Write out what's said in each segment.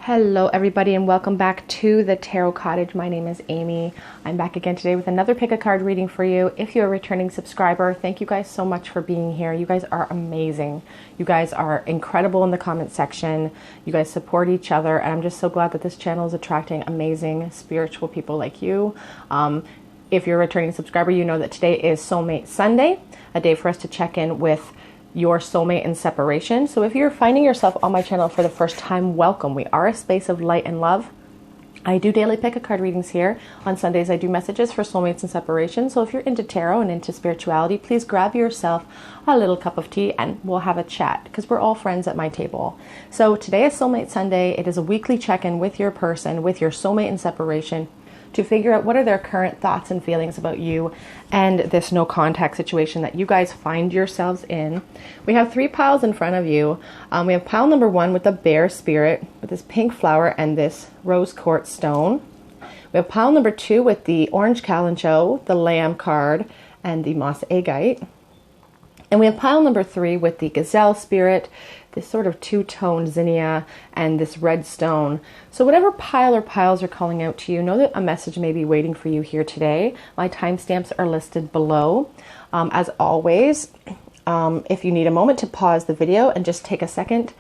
Hello everybody and welcome back to the Tarot Cottage. My name is Amy. I'm back again today with another pick a card reading for you. If you're a returning subscriber, thank you guys so much for being here. You guys are amazing. You guys are incredible in the comment section. You guys support each other, and I'm just so glad that this channel is attracting amazing spiritual people like you. If you're a returning subscriber, you know that today is Soulmate Sunday, a day for us to check in with your soulmate in separation. So if you're finding yourself on my channel for the first time, welcome. We are a space of light and love. I do daily pick a card readings here. On Sundays, I do messages for soulmates in separation. So if you're into tarot and into spirituality, please grab yourself a little cup of tea and we'll have a chat, because we're all friends at my table. So today is Soulmate Sunday. It is a weekly check-in with your person, with your soulmate in separation, to figure out what are their current thoughts and feelings about you and this no contact situation that you guys find yourselves in. We have 3 piles in front of you. We have pile number 1 with the bear spirit, with this pink flower and this rose quartz stone. We have pile number 2 with the orange calencho, the lamb card, and the moss agate. And we have pile number 3 with the gazelle spirit, this sort of two-tone zinnia, and this red stone. So whatever pile or piles are calling out to you, know that a message may be waiting for you here today. My timestamps are listed below. As always, if you need a moment to pause the video and just take a second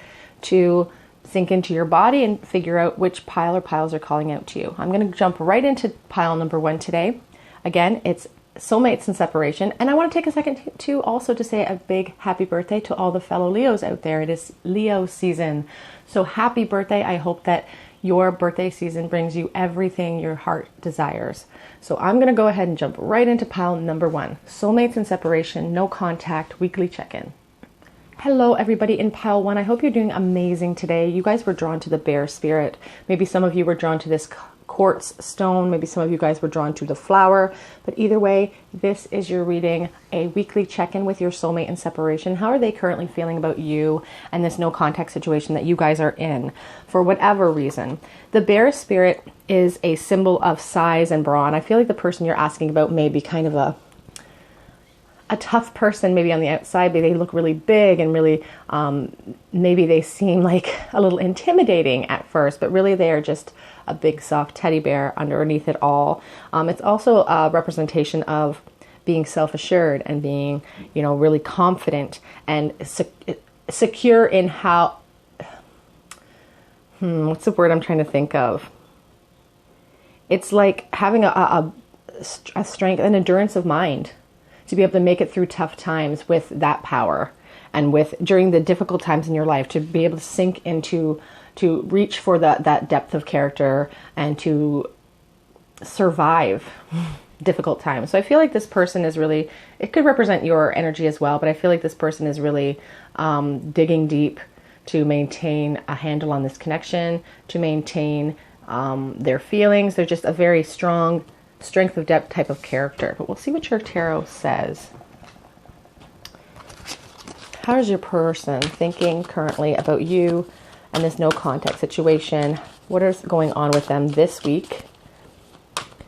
to sink into your body and figure out which pile or piles are calling out to you. I'm going to jump right into pile number 1 today. Again, it's soulmates in separation, and I want to take a second to also to say a big happy birthday to all the fellow Leos out there. It is Leo season, so happy birthday. I hope that your birthday season brings you everything your heart desires. So I'm going to go ahead and jump right into pile number 1, soulmates in separation, no contact, weekly check-in. Hello everybody in pile 1. I hope you're doing amazing today. You guys were drawn to the bear spirit. Maybe some of you were drawn to this quartz stone. Maybe some of you guys were drawn to the flower, but either way, this is your reading, a weekly check-in with your soulmate in separation. How are they currently feeling about you and this no contact situation that you guys are in for whatever reason? The bear spirit is a symbol of size and brawn. I feel like the person you're asking about may be kind of a tough person, maybe on the outside. Maybe they look really big and really, maybe they seem like a little intimidating at first, but really they are just a big soft teddy bear underneath it all. It's also a representation of being self-assured and being, you know, really confident and secure in how, what's the word I'm trying to think of? It's like having a strength and endurance of mind to be able to make it through tough times with that power, and with during the difficult times in your life to be able to sink into, to reach for that depth of character and to survive difficult times. So I feel like this person is really, it could represent your energy as well, but I feel like this person is really digging deep to maintain a handle on this connection, to maintain their feelings. They're just a very strong, strength of depth type of character. But we'll see what your tarot says. How is your person thinking currently about you and this no contact situation? What is going on with them this week?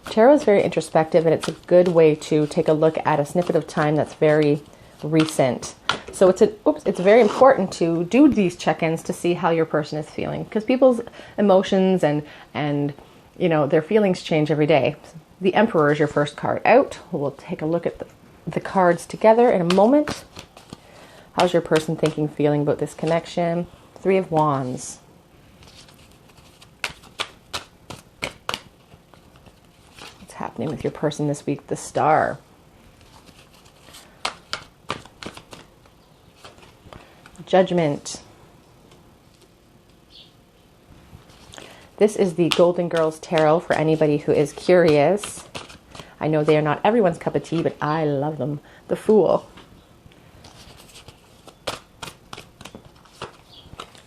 Tarot is very introspective, and it's a good way to take a look at a snippet of time that's very recent. So it's very important to do these check-ins to see how your person is feeling, because people's emotions and you know, their feelings change every day. The Emperor is your first card out. We'll take a look at the cards together in a moment. How's your person thinking, feeling about this connection? 3 of Wands. What's happening with your person this week? The Star. Judgment. This is the Golden Girls Tarot for anybody who is curious. I know they are not everyone's cup of tea, but I love them. The Fool.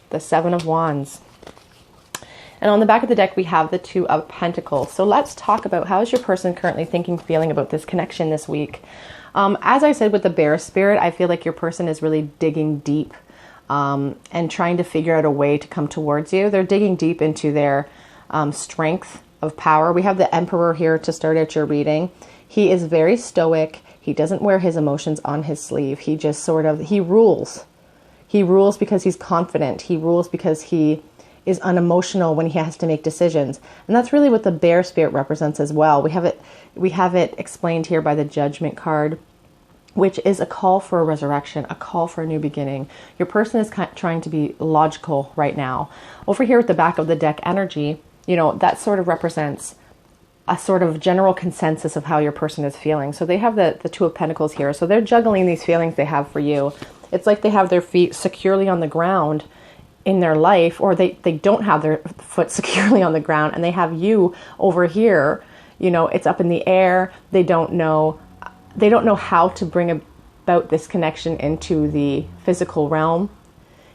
The 7 of Wands. And on the back of the deck, we have the 2 of Pentacles. So let's talk about how is your person currently thinking, feeling about this connection this week. As I said with the Bear Spirit, I feel like your person is really digging deep and trying to figure out a way to come towards you. They're digging deep into their strength of power. We have the Emperor here to start out your reading. He is very stoic. He doesn't wear his emotions on his sleeve. He just sort of, he rules. He rules because he's confident. He rules because he is unemotional when he has to make decisions. And that's really what the bear spirit represents as well. We have it explained here by the Judgment card, which is a call for a resurrection, a call for a new beginning. Your person is trying to be logical right now. Over here at the back of the deck energy, you know, that sort of represents a sort of general consensus of how your person is feeling. So they have the Two of Pentacles here. So they're juggling these feelings they have for you. It's like they have their feet securely on the ground in their life, or they don't have their foot securely on the ground, and they have you over here. You know, it's up in the air. They don't know how to bring about this connection into the physical realm.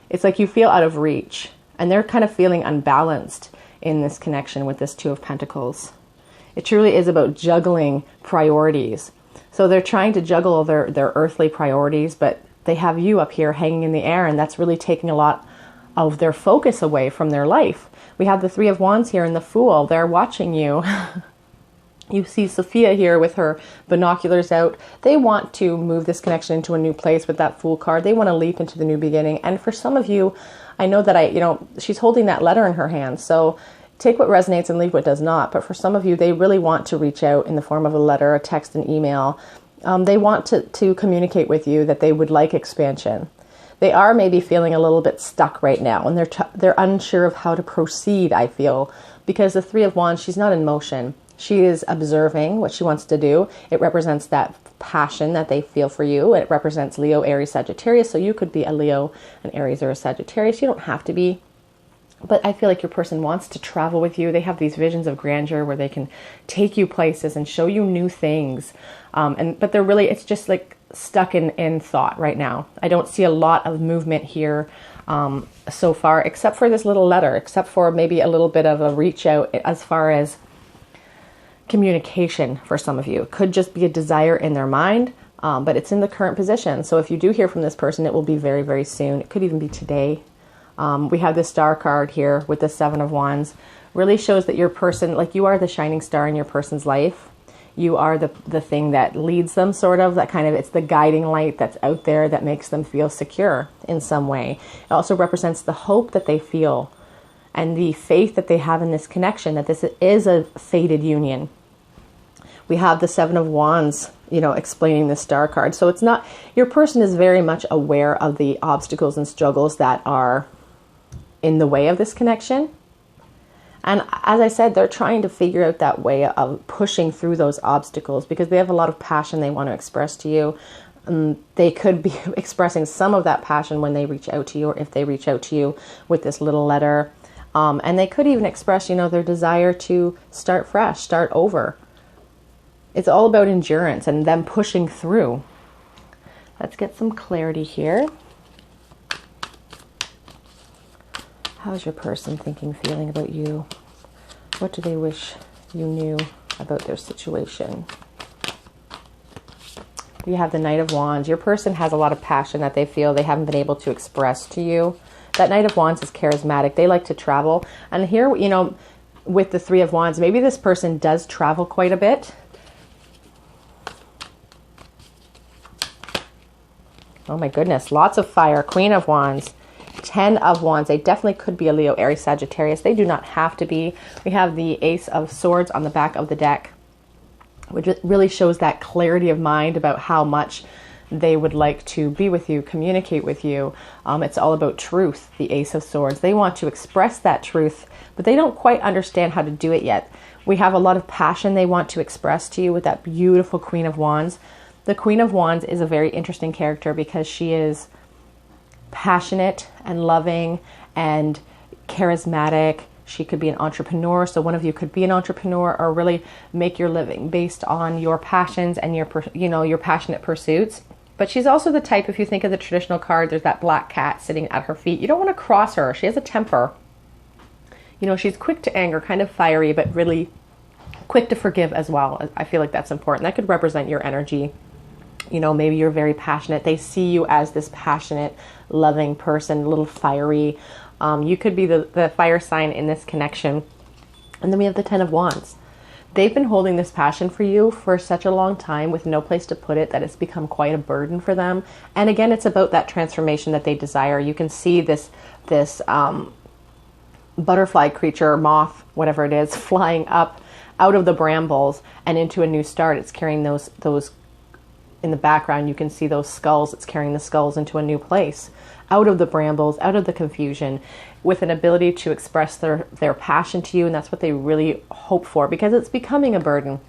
It's like you feel out of reach, and they're kind of feeling unbalanced in this connection with this Two of Pentacles. It truly is about juggling priorities. So they're trying to juggle their earthly priorities, but they have you up here hanging in the air, and that's really taking a lot of their focus away from their life. We have the Three of Wands here and the Fool. They're watching you. You see Sophia here with her binoculars out. They want to move this connection into a new place with that Fool card. They want to leap into the new beginning. And for some of you, I know that she's holding that letter in her hand. So take what resonates and leave what does not. But for some of you, they really want to reach out in the form of a letter, a text, an email. They want to communicate with you that they would like expansion. They are maybe feeling a little bit stuck right now, and they're unsure of how to proceed, I feel, because the Three of Wands, she's not in motion. She is observing what she wants to do. It represents that passion that they feel for you. It represents Leo, Aries, Sagittarius. So you could be a Leo, an Aries, or a Sagittarius. You don't have to be. But I feel like your person wants to travel with you. They have these visions of grandeur where they can take you places and show you new things. But they're really, it's just like stuck in thought right now. I don't see a lot of movement here so far, except for this little letter, except for maybe a little bit of a reach out as far as communication for some of you. It could just be a desire in their mind, but it's in the current position. So if you do hear from this person, it will be very, very soon. It could even be today. We have the Star card here with the Seven of Wands. Really shows that your person, like you are the shining star in your person's life. You are the thing that leads them, sort of, that kind of, it's the guiding light that's out there that makes them feel secure in some way. It also represents the hope that they feel and the faith that they have in this connection, that this is a fated union. We have the Seven of Wands, explaining the Star card. So it's not, your person is very much aware of the obstacles and struggles that are in the way of this connection. And as I said, they're trying to figure out that way of pushing through those obstacles because they have a lot of passion they want to express to you. They could be expressing some of that passion when they reach out to you, or if they reach out to you with this little letter. And they could even express, their desire to start fresh, start over. It's all about endurance and them pushing through. Let's get some clarity here. How's your person thinking, feeling about you? What do they wish you knew about their situation? You have the Knight of Wands. Your person has a lot of passion that they feel they haven't been able to express to you. That Knight of Wands is charismatic. They like to travel. And here, with the Three of Wands, maybe this person does travel quite a bit. Oh my goodness, lots of fire. Queen of Wands. 10 of Wands. They definitely could be a Leo, Aries, Sagittarius. They do not have to be. We have the Ace of Swords on the back of the deck, which really shows that clarity of mind about how much they would like to be with you, communicate with you. It's all about truth, the Ace of Swords. They want to express that truth, but they don't quite understand how to do it yet. We have a lot of passion they want to express to you with that beautiful Queen of Wands. The Queen of Wands is a very interesting character because she is passionate and loving and charismatic. She could be an entrepreneur. So one of you could be an entrepreneur or really make your living based on your passions and your passionate pursuits. But she's also the type, if you think of the traditional card, there's that black cat sitting at her feet. You don't want to cross her. She has a temper. She's quick to anger, kind of fiery, but really quick to forgive as well. I feel like that's important. That could represent your energy. Maybe you're very passionate. They see you as this passionate, loving person, a little fiery. You could be the fire sign in this connection. And then we have the Ten of Wands. They've been holding this passion for you for such a long time with no place to put it that it's become quite a burden for them. And again, it's about that transformation that they desire. You can see this butterfly creature, moth, whatever it is, flying up out of the brambles and into a new start. It's carrying those in the background. You can see those skulls. It's carrying the skulls into a new place, out of the brambles, out of the confusion, with an ability to express their passion to you. And that's what they really hope for, because it's becoming a burden.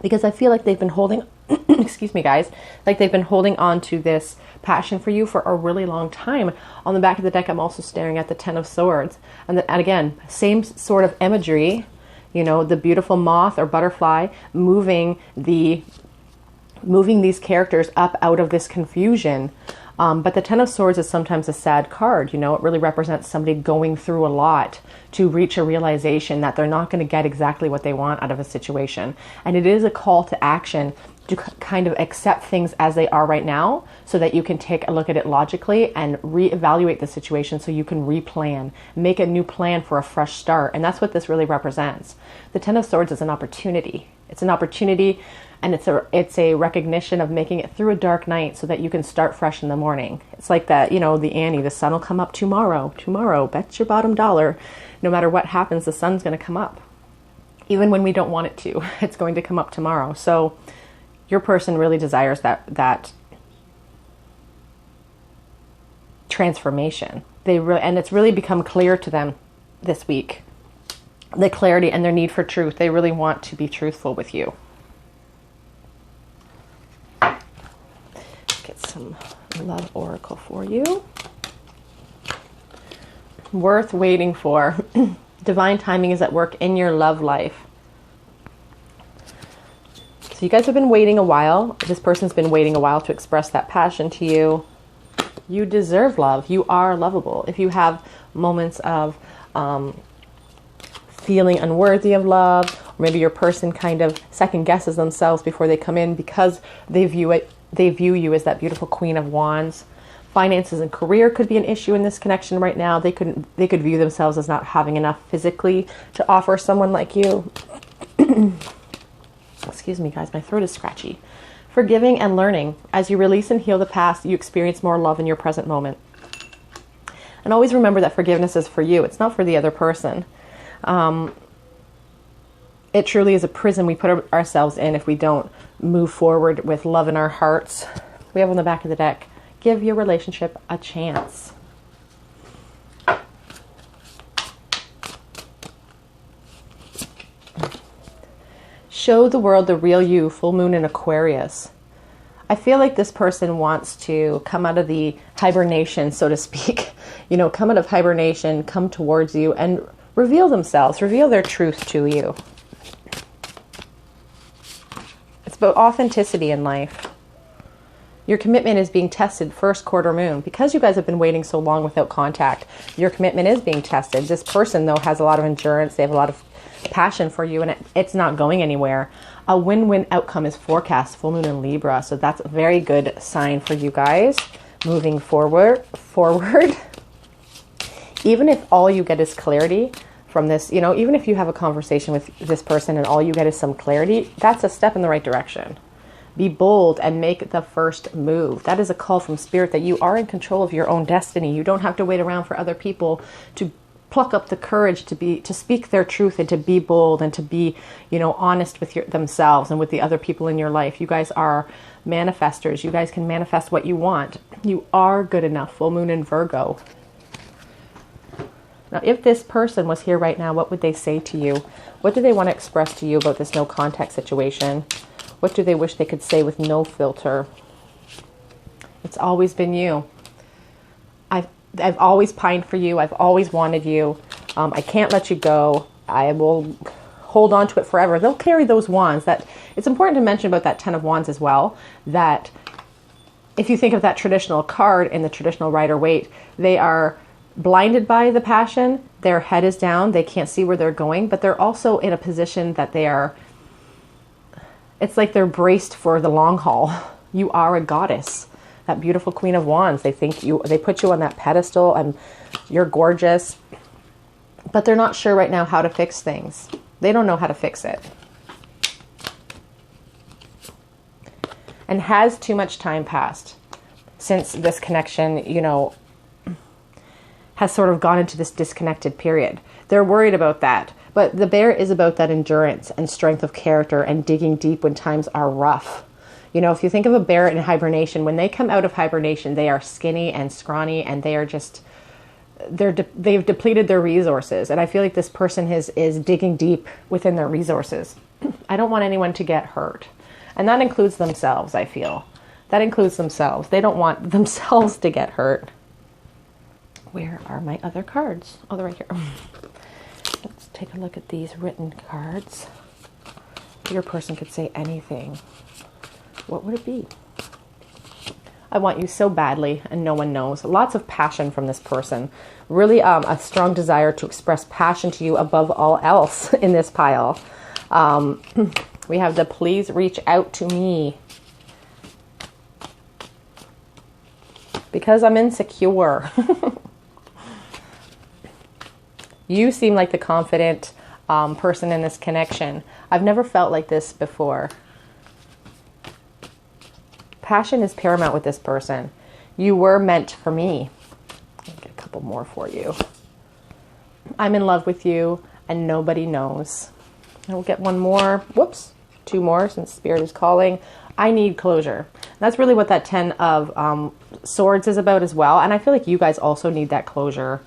Because I feel like they've been holding, excuse me guys, like they've been holding on to this passion for you for a really long time. On the back of the deck, I'm also staring at the Ten of Swords. And again, same sort of imagery, you know, the beautiful moth or butterfly moving these characters up out of this confusion. But the Ten of Swords is sometimes a sad card. You know, it really represents somebody going through a lot to reach a realization that they're not going to get exactly what they want out of a situation. And it is a call to action to kind of accept things as they are right now, so that you can take a look at it logically and reevaluate the situation, so you can replan, make a new plan for a fresh start. And that's what this really represents. The Ten of Swords is an opportunity. It's an opportunity, and it's a recognition of making it through a dark night so that you can start fresh in the morning. It's like that, you know, the Annie, the sun will come up tomorrow. Tomorrow, bet your bottom dollar. No matter what happens, the sun's going to come up. Even when we don't want it to, it's going to come up tomorrow. So your person really desires that transformation. And it's really become clear to them this week. The clarity and their need for truth. They really want to be truthful with you. Get some love oracle for you. Worth waiting for. Divine timing is at work in your love life. So you guys have been waiting a while. This person's been waiting a while to express that passion to you. You deserve love. You are lovable. If you have moments of feeling unworthy of love, or maybe your person kind of second guesses themselves before they come in because they view you as that beautiful Queen of Wands. Finances and career could be an issue in this connection right now. They could view themselves as not having enough physically to offer someone like you. Excuse me, guys, my throat is scratchy. Forgiving and learning. As you release and heal the past, you experience more love in your present moment. And always remember that forgiveness is for you. It's not for the other person. It truly is a prison we put ourselves in if we don't move forward with love in our hearts. We have on the back of the deck, give your relationship a chance. Show the world the real you, full moon in Aquarius. I feel like this person wants to come out of the hibernation, so to speak. You know, come out of hibernation, come towards you and reveal themselves, reveal their truth to you. It's about authenticity in life. Your commitment is being tested first quarter moon. Because you guys have been waiting so long without contact, your commitment is being tested. This person, though, has a lot of endurance. They have a lot of passion for you, and it's not going anywhere. A win-win outcome is forecast, full moon in Libra. So that's a very good sign for you guys moving forward. Even if all you get is clarity from this, you know, even if you have a conversation with this person and all you get is some clarity, that's a step in the right direction. Be bold and make the first move. That is a call from Spirit that you are in control of your own destiny. You don't have to wait around for other people to pluck up the courage to speak their truth and to be bold and to be, you know, honest with themselves and with the other people in your life. You guys are manifestors. You guys can manifest what you want. You are good enough. Full moon in Virgo. Now, if this person was here right now, what would they say to you? What do they want to express to you about this no contact situation? What do they wish they could say with no filter? It's always been you. I've always pined for you. I've always wanted you. I can't let you go. I will hold on to it forever. They'll carry those wands. That it's important to mention about that Ten of Wands as well, that if you think of that traditional card in the traditional Rider-Waite, they are blinded by the passion. Their head is down. They can't see where they're going, but they're also in a position that they are, it's like they're braced for the long haul. You are a goddess. That beautiful Queen of Wands. They put you on that pedestal and you're gorgeous. but they're not sure right now how to fix things. They don't know how to fix it. And has too much time passed since this connection, you know, has sort of gone into this disconnected period. They're worried about that. But the bear is about that endurance and strength of character and digging deep when times are rough. You know, if you think of a bear in hibernation, when they come out of hibernation, they are skinny and scrawny, and they are just, they've depleted their resources. And I feel like this person is digging deep within their resources. I don't want anyone to get hurt. And that includes themselves, I feel. That includes themselves. They don't want themselves to get hurt. Where are my other cards? Oh, they're right here. Let's take a look at these written cards. Your person could say anything. What would it be? I want you so badly, and no one knows. Lots of passion from this person. Really a strong desire to express passion to you above all else in this pile. We have the please reach out to me. Because I'm insecure. You seem like the confident person in this connection. I've never felt like this before. Passion is paramount with this person. You were meant for me. I'll get a couple more for you. I'm in love with you and nobody knows. And we'll get one more. Whoops. Two more since Spirit is calling. I need closure. And that's really what that 10 of Swords is about as well. And I feel like you guys also need that closure.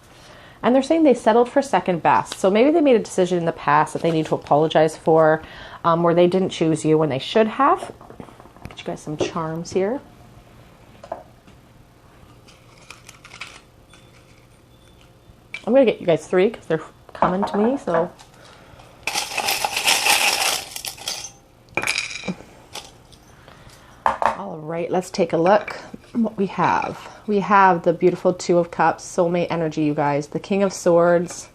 And they're saying they settled for second best. So maybe they made a decision in the past that they need to apologize for, where they didn't choose you when they should have. Get you guys some charms here. I'm going to get you guys 3 because they're coming to me. So all right, let's take a look what we have. We have the beautiful 2 of Cups, soulmate energy, you guys. The King of Swords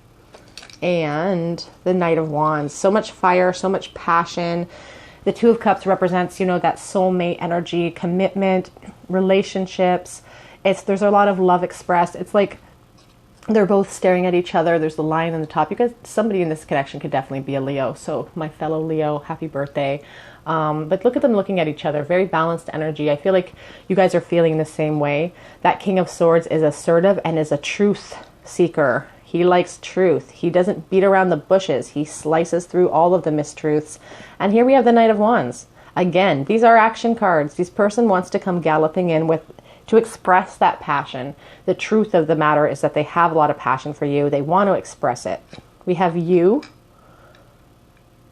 and the Knight of Wands. So much fire, so much passion. The 2 of Cups represents, you know, that soulmate energy, commitment, relationships. There's a lot of love expressed. It's like they're both staring at each other. There's the lion on the top. You guys, somebody in this connection could definitely be a Leo. So my fellow Leo, happy birthday. But look at them looking at each other. Very balanced energy. I feel like you guys are feeling the same way. That King of Swords is assertive and is a truth seeker. He likes truth. He doesn't beat around the bushes. He slices through all of the mistruths. And here we have the Knight of Wands. Again, these are action cards. This person wants to come galloping in to express that passion. The truth of the matter is that they have a lot of passion for you. They want to express it. We have you.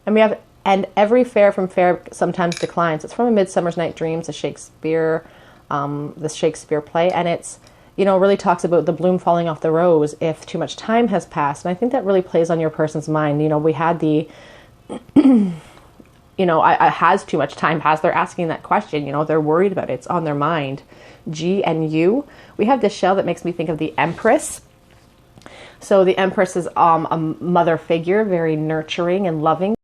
And we have, and every fair from fair sometimes declines. It's from A Midsummer's Night Dreams, the Shakespeare play. And it's, you know, really talks about the bloom falling off the rose if too much time has passed. And I think that really plays on your person's mind. You know, we had the, you know, has too much time passed? They're asking that question. You know, they're worried about it. It's on their mind. G and U. We have this shell that makes me think of the Empress. So the Empress is a mother figure, very nurturing and loving.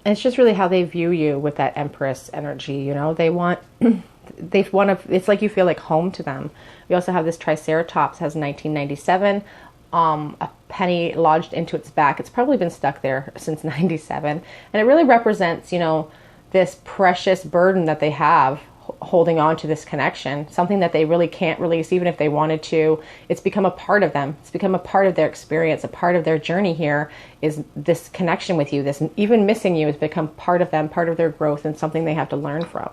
And it's just really how they view you with that Empress energy. You know, they want to, it's like you feel like home to them. We also have this Triceratops, has 1997. A penny lodged into its back. It's probably been stuck there since 97. And it really represents, you know, this precious burden that they have holding on to this connection, something that they really can't release even if they wanted to. It's become a part of them. It's become a part of their experience. A part of their journey here is this connection with you. This, even missing you, has become part of them, part of their growth, and something they have to learn from.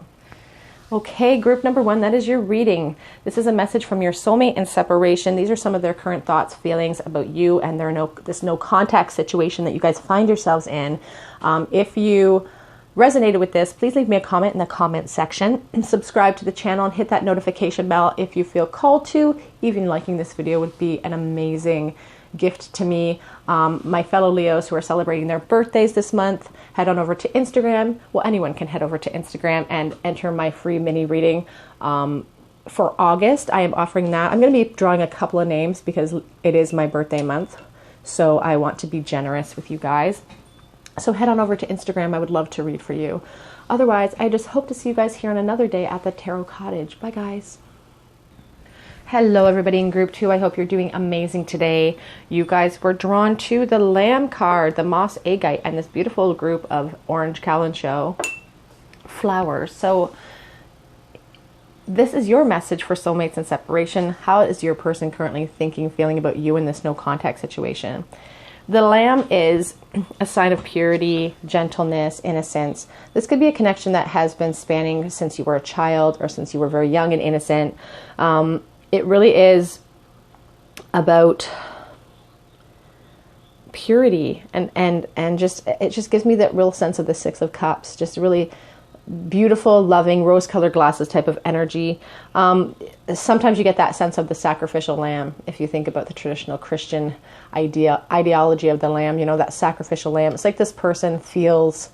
Okay, group number 1, that is your reading. This is a message from your soulmate in separation. These are some of their current thoughts, feelings about you and this no contact situation that you guys find yourselves in. If you resonated with this, please leave me a comment in the comment section. And subscribe to the channel and hit that notification bell if you feel called to. Even liking this video would be an amazing gift to me. My fellow Leos who are celebrating their birthdays this month, head on over to Instagram. Well, anyone can head over to Instagram and enter my free mini reading. For August, I am offering that. I'm going to be drawing a couple of names because it is my birthday month. So I want to be generous with you guys. So head on over to Instagram. I would love to read for you. Otherwise, I just hope to see you guys here on another day at the Tarot Cottage. Bye, guys. Hello everybody in group 2. I hope you're doing amazing today. You guys were drawn to the Lamb card, the Moss Agate, and this beautiful group of orange calencho flowers. So this is your message for soulmates and separation. How is your person currently thinking, feeling about you in this no contact situation? The Lamb is a sign of purity, gentleness, innocence. This could be a connection that has been spanning since you were a child or since you were very young and innocent. It really is about purity and just, it just gives me that real sense of the Six of Cups, just really beautiful, loving, rose-colored glasses type of energy. Sometimes you get that sense of the sacrificial lamb. If you think about the traditional Christian ideology of the lamb, you know, that sacrificial lamb. It's like this person feels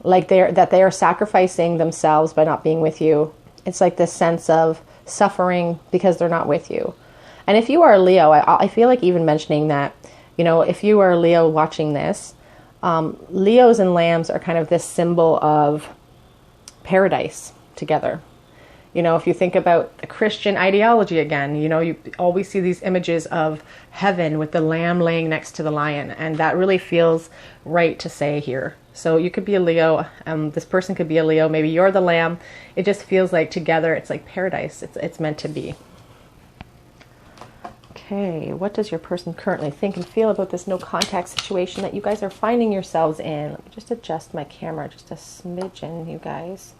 like they are sacrificing themselves by not being with you. It's like this sense of suffering because they're not with you. And if you are a Leo, I feel like even mentioning that, you know, if you are a Leo watching this, Leos and lambs are kind of this symbol of paradise together. You know, if you think about the Christian ideology again, you know, you always see these images of heaven with the lamb laying next to the lion. And that really feels right to say here. So you could be a Leo. This person could be a Leo. Maybe you're the lamb. It just feels like together, it's like paradise. It's meant to be. Okay, what does your person currently think and feel about this no contact situation that you guys are finding yourselves in? Let me just adjust my camera just a smidgen, you guys.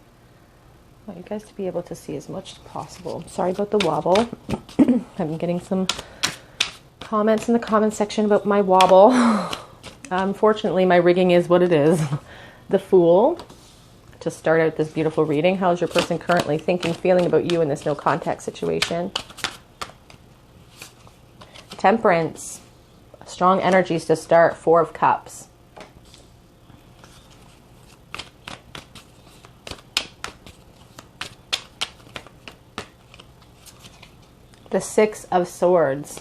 I want you guys to be able to see as much as possible. Sorry about the wobble. I've been getting some comments in the comment section about my wobble. Unfortunately, my rigging is what it is. The Fool. To start out this beautiful reading, how is your person currently thinking, feeling about you in this no contact situation? Temperance. Strong energies to start. Four of Cups. The Six of Swords.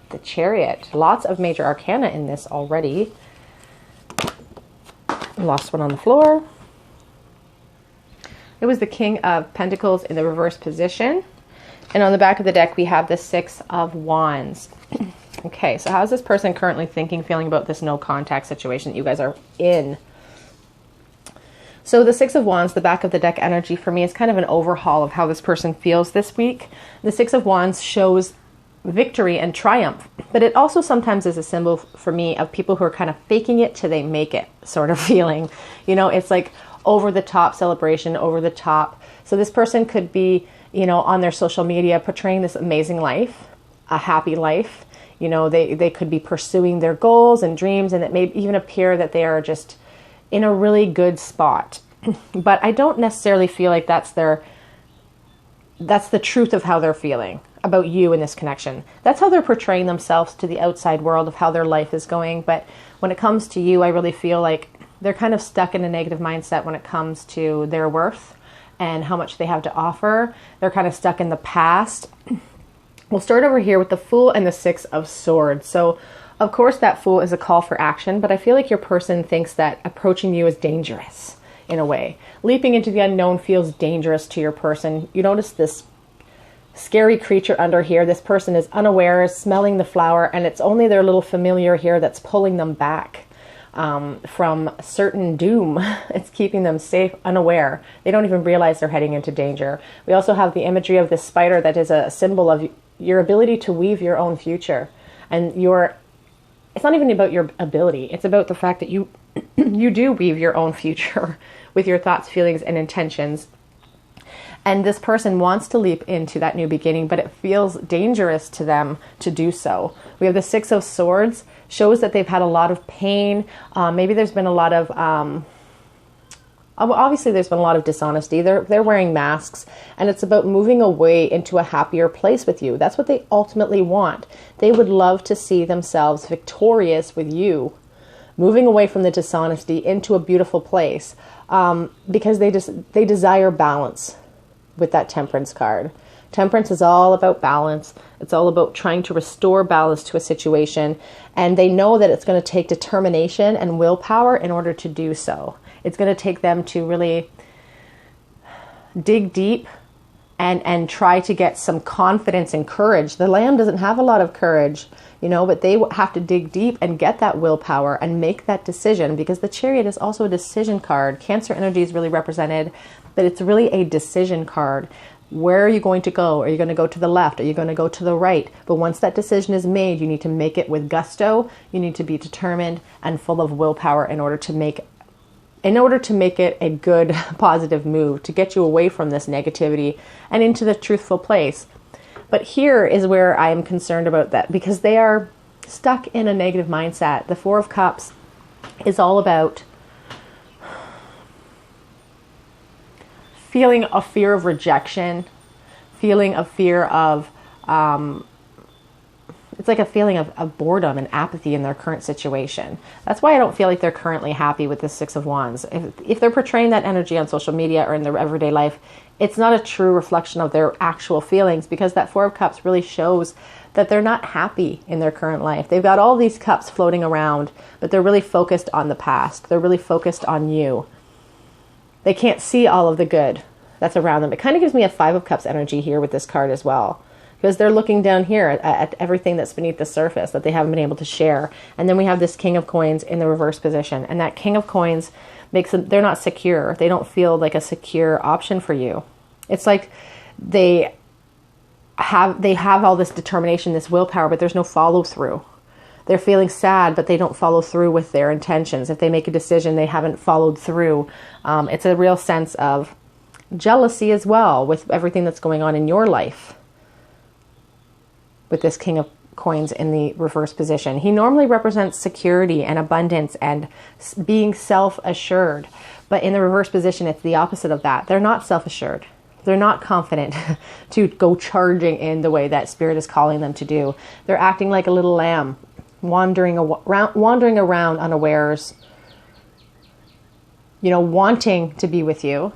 The Chariot. Lots of major arcana in this already. Lost one on the floor. It was the King of Pentacles in the reverse position. And on the back of the deck, we have the Six of Wands. Okay, so how's this person currently thinking, feeling about this no contact situation that you guys are in? So the Six of Wands, the back of the deck energy for me is kind of an overhaul of how this person feels this week. The Six of Wands shows victory and triumph, but it also sometimes is a symbol for me of people who are kind of faking it till they make it sort of feeling. You know, it's like over the top celebration, over the top. So this person could be, you know, on their social media portraying this amazing life, a happy life. You know, they could be pursuing their goals and dreams, and it may even appear that they are just in a really good spot. But I don't necessarily feel like that's the truth of how they're feeling about you in this connection. That's how they're portraying themselves to the outside world of how their life is going. But when it comes to you, I really feel like they're kind of stuck in a negative mindset when it comes to their worth and how much they have to offer. They're kind of stuck in the past. We'll start over here with the Fool and the Six of Swords. So of course that Fool is a call for action, but I feel like your person thinks that approaching you is dangerous in a way. Leaping into the unknown feels dangerous to your person. You notice this scary creature under here. This person is unaware, smelling the flower, and it's only their little familiar here that's pulling them back from certain doom. It's keeping them safe, unaware. They don't even realize they're heading into danger. We also have the imagery of this spider that is a symbol of your ability to weave your own future. And it's not even about your ability. It's about the fact that you do weave your own future with your thoughts, feelings, and intentions. And this person wants to leap into that new beginning, but it feels dangerous to them to do so. We have the Six of Swords, shows that they've had a lot of pain. Maybe there's been a lot of, obviously there's been a lot of dishonesty. They're wearing masks, and it's about moving away into a happier place with you. That's what they ultimately want. They would love to see themselves victorious with you, moving away from the dishonesty into a beautiful place, because they desire balance with that Temperance card. Temperance is all about balance. It's all about trying to restore balance to a situation. And they know that it's going to take determination and willpower in order to do so. It's going to take them to really dig deep and try to get some confidence and courage. The Lamb doesn't have a lot of courage, you know, but they have to dig deep and get that willpower and make that decision, because the Chariot is also a decision card. Cancer energy is really represented, but it's really a decision card. Where are you going to go? Are you going to go to the left? Are you going to go to the right? But once that decision is made, you need to make it with gusto. You need to be determined and full of willpower in order to make it a good, positive move to get you away from this negativity and into the truthful place. But here is where I am concerned about that, because they are stuck in a negative mindset. The Four of Cups is all about feeling a fear of rejection, feeling a fear of, it's like a feeling of boredom and apathy in their current situation. That's why I don't feel like they're currently happy with the Six of Wands. If they're portraying that energy on social media or in their everyday life, it's not a true reflection of their actual feelings, because that Four of Cups really shows that they're not happy in their current life. They've got all these cups floating around, but they're really focused on the past. They're really focused on you. They can't see all of the good that's around them. It kind of gives me a Five of Cups energy here with this card as well, because they're looking down here at everything that's beneath the surface that they haven't been able to share. And then we have this King of Coins in the reverse position. And that King of Coins makes them, they're not secure. They don't feel like a secure option for you. It's like they have all this determination, this willpower, but there's no follow through. They're feeling sad, but they don't follow through with their intentions. If they make a decision, they haven't followed through. It's a real sense of jealousy as well with everything that's going on in your life. With this King of Coins in the reverse position, he normally represents security and abundance and being self-assured. But in the reverse position, it's the opposite of that. They're not self-assured. They're not confident to go charging in the way that Spirit is calling them to do. They're acting like a little lamb, wandering around unawares, you know, wanting to be with you,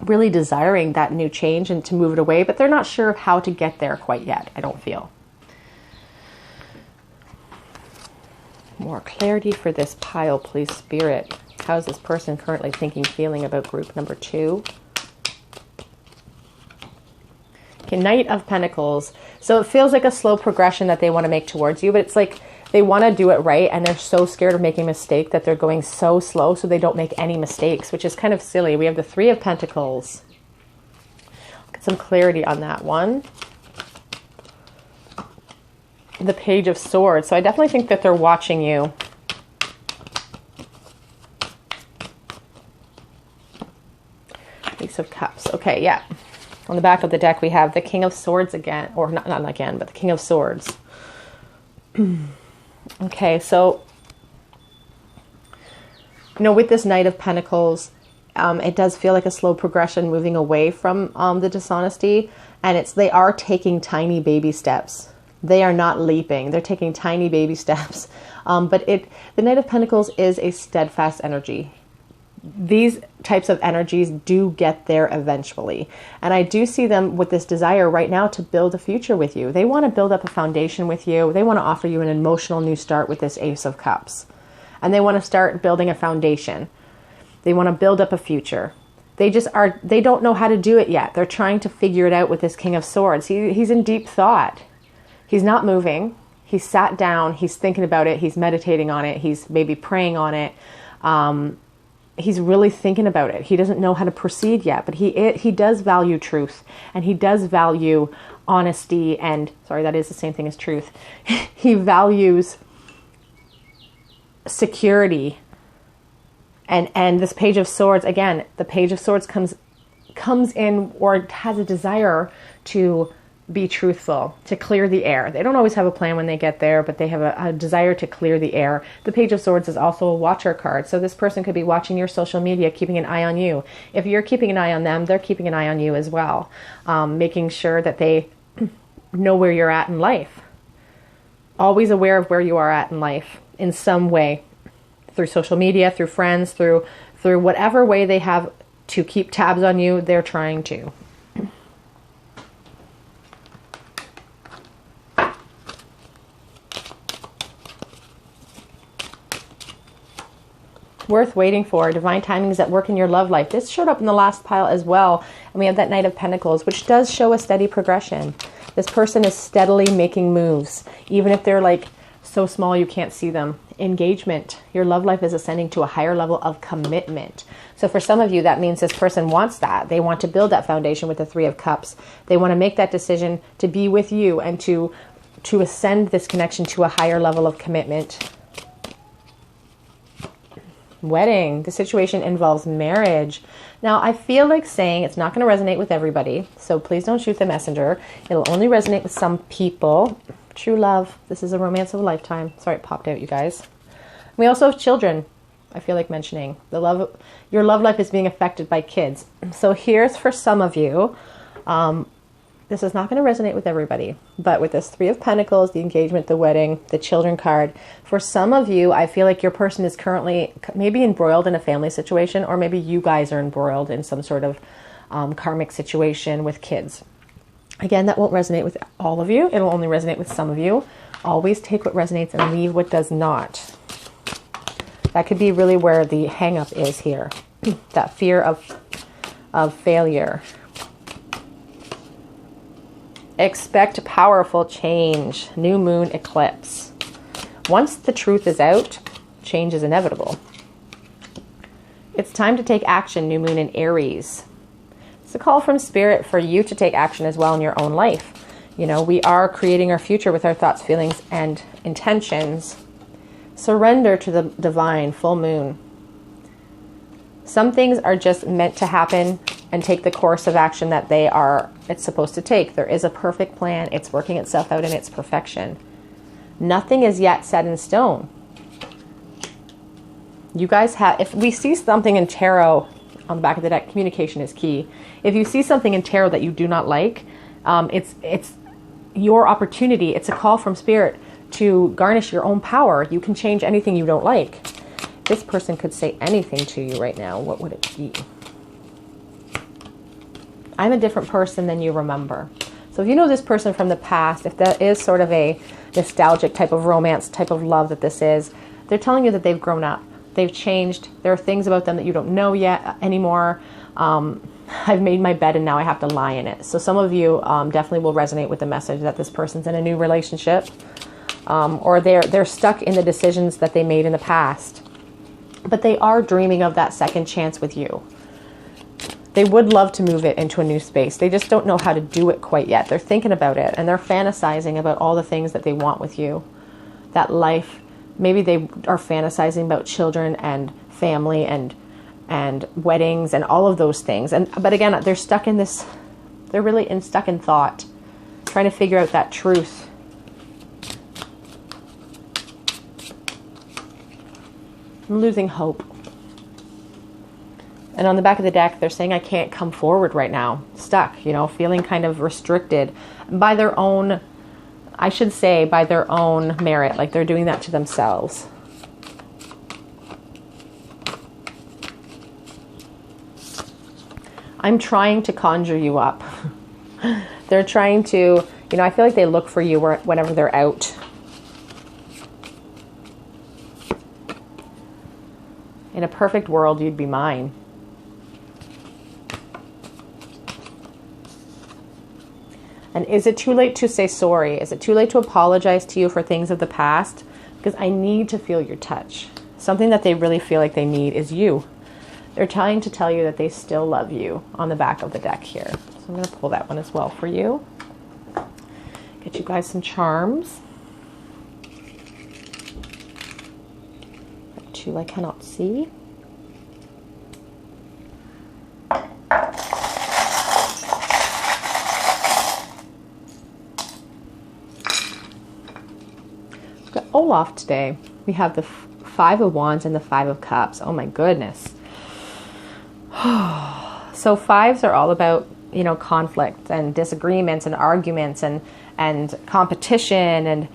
really desiring that new change and to move it away, but they're not sure of how to get there quite yet, I don't feel. More clarity for this pile, please, Spirit. How is this person currently thinking, feeling about group number 2? Okay, Knight of Pentacles. So it feels like a slow progression that they want to make towards you, but it's like they want to do it right, and they're so scared of making a mistake that they're going so slow so they don't make any mistakes, which is kind of silly. We have the Three of Pentacles. Get some clarity on that one. The Page of Swords. So I definitely think that they're watching you. Ace of Cups. Okay, yeah. On the back of the deck, we have the King of Swords again, or not again, but the King of Swords. Okay, so, you know, with this Knight of Pentacles, it does feel like a slow progression moving away from the dishonesty, and they are taking tiny baby steps. They are not leaping. They're taking tiny baby steps. But the Knight of Pentacles is a steadfast energy. These types of energies do get there eventually. And I do see them with this desire right now to build a future with you. They want to build up a foundation with you. They want to offer you an emotional new start with this Ace of Cups. And they want to start building a foundation. They want to build up a future. They don't know how to do it yet. They're trying to figure it out with this King of Swords. He's in deep thought. He's not moving. He's sat down. He's thinking about it. He's meditating on it. He's maybe praying on it. He's really thinking about it. He doesn't know how to proceed yet, but he does value truth, and he does value honesty, and sorry, that is the same thing as truth. He values security, and this Page of Swords, again, the Page of Swords comes in, or has a desire to be truthful, to clear the air. They don't always have a plan when they get there, but they have a desire to clear the air. The Page of Swords is also a watcher card. So this person could be watching your social media, keeping an eye on you. If you're keeping an eye on them, they're keeping an eye on you as well, making sure that they know where you're at in life. Always aware of where you are at in life in some way, through social media, through friends, through whatever way they have to keep tabs on you, they're trying to. worth waiting for. Divine timings at work in your love life. This showed up in the last pile as well. And we have that Knight of Pentacles, which does show a steady progression. This person is steadily making moves, even if they're like so small you can't see them. Engagement. Your love life is ascending to a higher level of commitment. So for some of you, that means this person wants that. They want to build that foundation with the Three of Cups. They want to make that decision to be with you and to ascend this connection to a higher level of commitment. Wedding. The situation involves marriage. Now, I feel like saying it's not going to resonate with everybody, so please don't shoot the messenger. It'll only resonate with some people. True love. This is a romance of a lifetime. Sorry, it popped out, you guys. We also have children. I feel like mentioning your love life is being affected by kids. So here's for some of you. This is not going to resonate with everybody, but with this Three of Pentacles, the engagement, the wedding, the children card, for some of you, I feel like your person is currently maybe embroiled in a family situation, or maybe you guys are embroiled in some sort of karmic situation with kids. Again, that won't resonate with all of you. It'll only resonate with some of you. Always take what resonates and leave what does not. That could be really where the hang up is here. That fear of failure. Expect powerful change. New moon eclipse. Once the truth is out, change is inevitable. It's time to take action, new moon in Aries. It's a call from Spirit for you to take action as well in your own life. You know, we are creating our future with our thoughts, feelings, and intentions. Surrender to the divine, full moon. Some things are just meant to happen and take the course of action that it's supposed to take. There is a perfect plan. It's working itself out in its perfection. Nothing is yet set in stone. You guys have, if we see something in tarot on the back of the deck, communication is key. If you see something in tarot that you do not like, it's your opportunity. It's a call from Spirit to garnish your own power. You can change anything you don't like. This person could say anything to you right now. What would it be? I'm a different person than you remember. So if you know this person from the past, if that is sort of a nostalgic type of romance, type of love that this is, they're telling you that they've grown up. They've changed. There are things about them that you don't know yet anymore. I've made my bed and now I have to lie in it. So some of you definitely will resonate with the message that this person's in a new relationship. Or they're stuck in the decisions that they made in the past. But they are dreaming of that second chance with you. They would love to move it into a new space. They just don't know how to do it quite yet. They're thinking about it and they're fantasizing about all the things that they want with you. That life. Maybe they are fantasizing about children and family and weddings and all of those things. But again, they're stuck in this, they're really stuck in thought, trying to figure out that truth. I'm losing hope. And on the back of the deck, they're saying, I can't come forward right now. Stuck, you know, feeling kind of restricted by their own, I should say, by their own merit. Like they're doing that to themselves. I'm trying to conjure you up. They're trying to, you know, I feel like they look for you whenever they're out. In a perfect world, you'd be mine. And is it too late to say sorry? Is it too late to apologize to you for things of the past? Because I need to feel your touch. Something that they really feel like they need is you. They're trying to tell you that they still love you on the back of the deck here. So I'm going to pull that one as well for you. Get you guys some charms. Two I cannot see. Olaf today. We have the Five of Wands and the Five of Cups. Oh my goodness. So fives are all about, you know, conflict and disagreements and arguments and competition and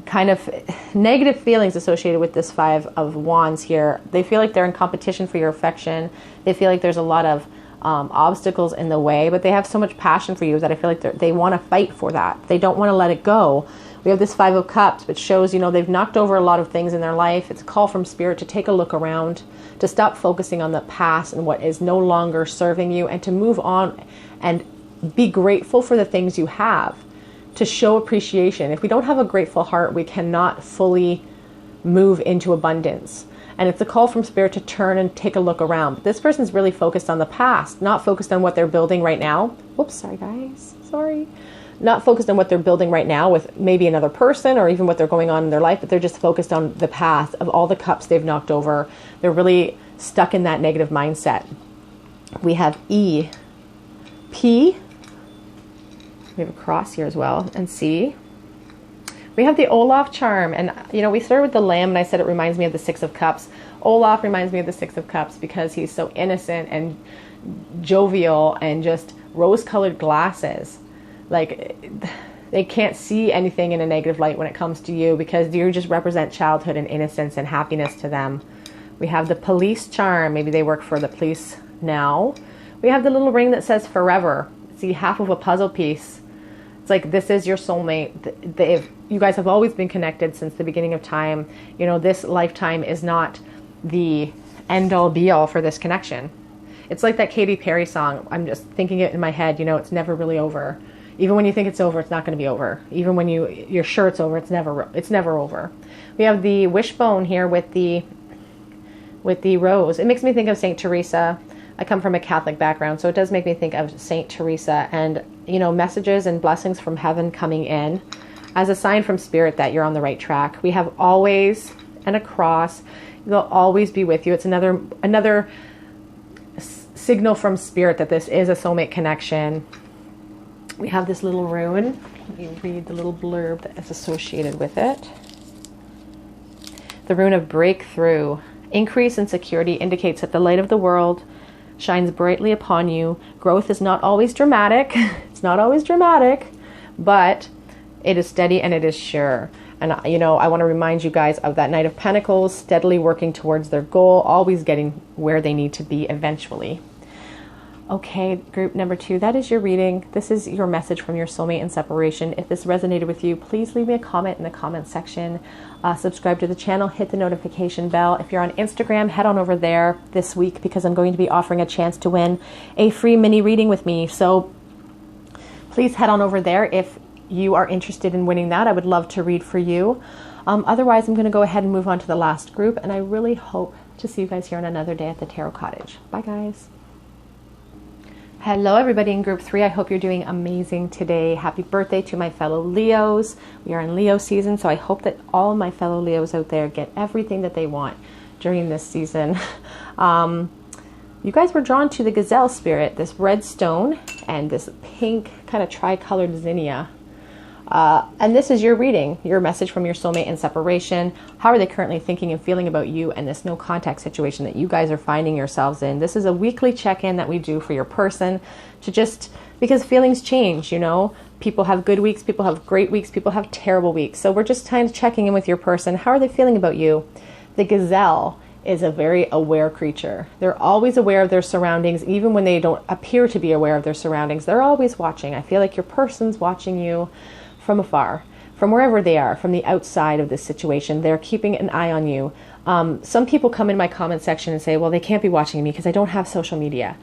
kind of negative feelings associated with this Five of Wands here. They feel like they're in competition for your affection. They feel like there's a lot of obstacles in the way, but they have so much passion for you that I feel like they want to fight for that. They don't want to let it go. We have this Five of Cups, which shows, you know, they've knocked over a lot of things in their life. It's a call from Spirit to take a look around, to stop focusing on the past and what is no longer serving you, and to move on and be grateful for the things you have, to show appreciation. If we don't have a grateful heart, we cannot fully move into abundance. And it's a call from Spirit to turn and take a look around. But this person's really focused on the past, not focused on what they're building right now. Whoops, sorry guys, sorry. Not focused on what they're building right now with maybe another person or even what they're going on in their life, but they're just focused on the past of all the cups they've knocked over. They're really stuck in that negative mindset. We have E, P, we have a cross here as well, and C. We have the Olaf charm, and you know, we started with the Lamb, and I said it reminds me of the Six of Cups. Olaf reminds me of the Six of Cups because he's so innocent and jovial and just rose-colored glasses. Like, they can't see anything in a negative light when it comes to you because you just represent childhood and innocence and happiness to them. We have the Police charm. Maybe they work for the police now. We have the little ring that says forever. See, half of a puzzle piece. It's like, this is your soulmate. You guys have always been connected since the beginning of time. You know, this lifetime is not the end-all be-all for this connection. It's like that Katy Perry song. I'm just thinking it in my head, you know, it's never really over. Even when you think it's over, it's not going to be over. Even when you're sure it's over, it's never over. We have the wishbone here with the rose. It makes me think of Saint Teresa. I come from a Catholic background, so it does make me think of Saint Teresa and, you know, messages and blessings from heaven coming in as a sign from Spirit that you're on the right track. We have always and a cross. They'll always be with you. It's another signal from Spirit that this is a soulmate connection. We have this little rune. Let me read the little blurb that is associated with it. The rune of breakthrough. Increase in security indicates that the light of the world shines brightly upon you. Growth is not always dramatic. It's not always dramatic, but it is steady and it is sure. And, you know, I want to remind you guys of that Knight of Pentacles, steadily working towards their goal, always getting where they need to be eventually. Okay, group number 2, that is your reading. This is your message from your soulmate in separation. If this resonated with you, please leave me a comment in the comment section. Subscribe to the channel, hit the notification bell. If you're on Instagram, head on over there this week because I'm going to be offering a chance to win a free mini reading with me. So please head on over there if you are interested in winning that. I would love to read for you. Otherwise, I'm going to go ahead and move on to the last group, and I really hope to see you guys here on another day at the Tarot Cottage. Bye, guys. Hello, everybody in group 3. I hope you're doing amazing today. Happy birthday to my fellow Leos. We are in Leo season, so I hope that all my fellow Leos out there get everything that they want during this season. You guys were drawn to the gazelle spirit, this red stone and this pink kind of tri-colored zinnia. And this is your reading, your message from your soulmate in separation. How are they currently thinking and feeling about you and this no contact situation that you guys are finding yourselves in? This is a weekly check-in that we do for your person to just, because feelings change, you know. People have good weeks, people have great weeks, people have terrible weeks. So we're just kind of checking in with your person. How are they feeling about you? The gazelle is a very aware creature. They're always aware of their surroundings, even when they don't appear to be aware of their surroundings. They're always watching. I feel like your person's watching you from afar, from wherever they are, from the outside of this situation. They're keeping an eye on you. Some people come in my comment section and say, well, they can't be watching me because I don't have social media.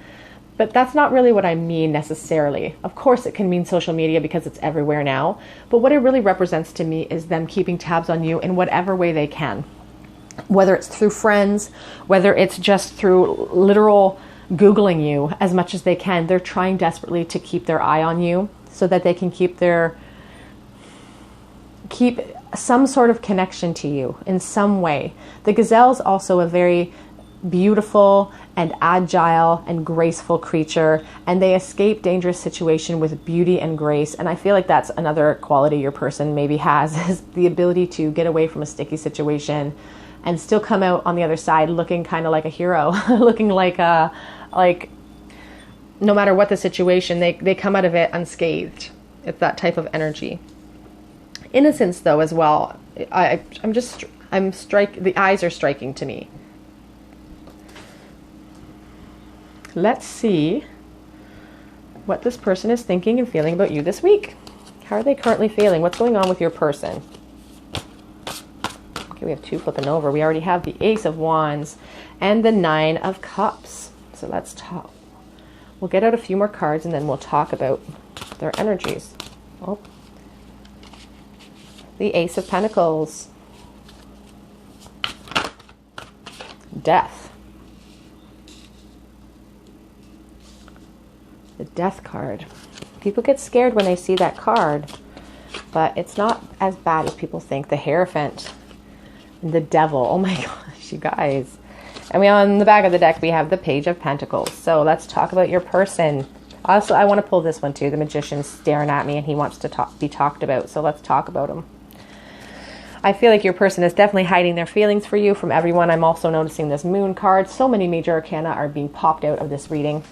But that's not really what I mean necessarily. Of course, it can mean social media because it's everywhere now. But what it really represents to me is them keeping tabs on you in whatever way they can. Whether it's through friends, whether it's just through literal Googling you as much as they can. They're trying desperately to keep their eye on you so that they can keep some sort of connection to you in some way. The gazelle is also a very beautiful and agile and graceful creature, and they escape dangerous situation with beauty and grace. And I feel like that's another quality your person maybe has, is the ability to get away from a sticky situation and still come out on the other side looking kind of like a hero, looking like no matter what the situation, they come out of it unscathed. It's that type of energy. Innocence, though, as well. The eyes are striking to me. Let's see what this person is thinking and feeling about you this week. How are they currently feeling? What's going on with your person? Okay, we have 2 flipping over. We already have the Ace of Wands and the 9 of Cups. So let's talk. We'll get out a few more cards and then we'll talk about their energies. Oh. The Ace of Pentacles. Death. The Death card. People get scared when they see that card, but it's not as bad as people think. The Hierophant. The Devil. Oh my gosh, you guys. And on the back of the deck, we have the Page of Pentacles. So let's talk about your person. Also, I want to pull this one too. The Magician's staring at me and he wants to be talked about. So let's talk about him. I feel like your person is definitely hiding their feelings for you from everyone. I'm also noticing this Moon card. So many major arcana are being popped out of this reading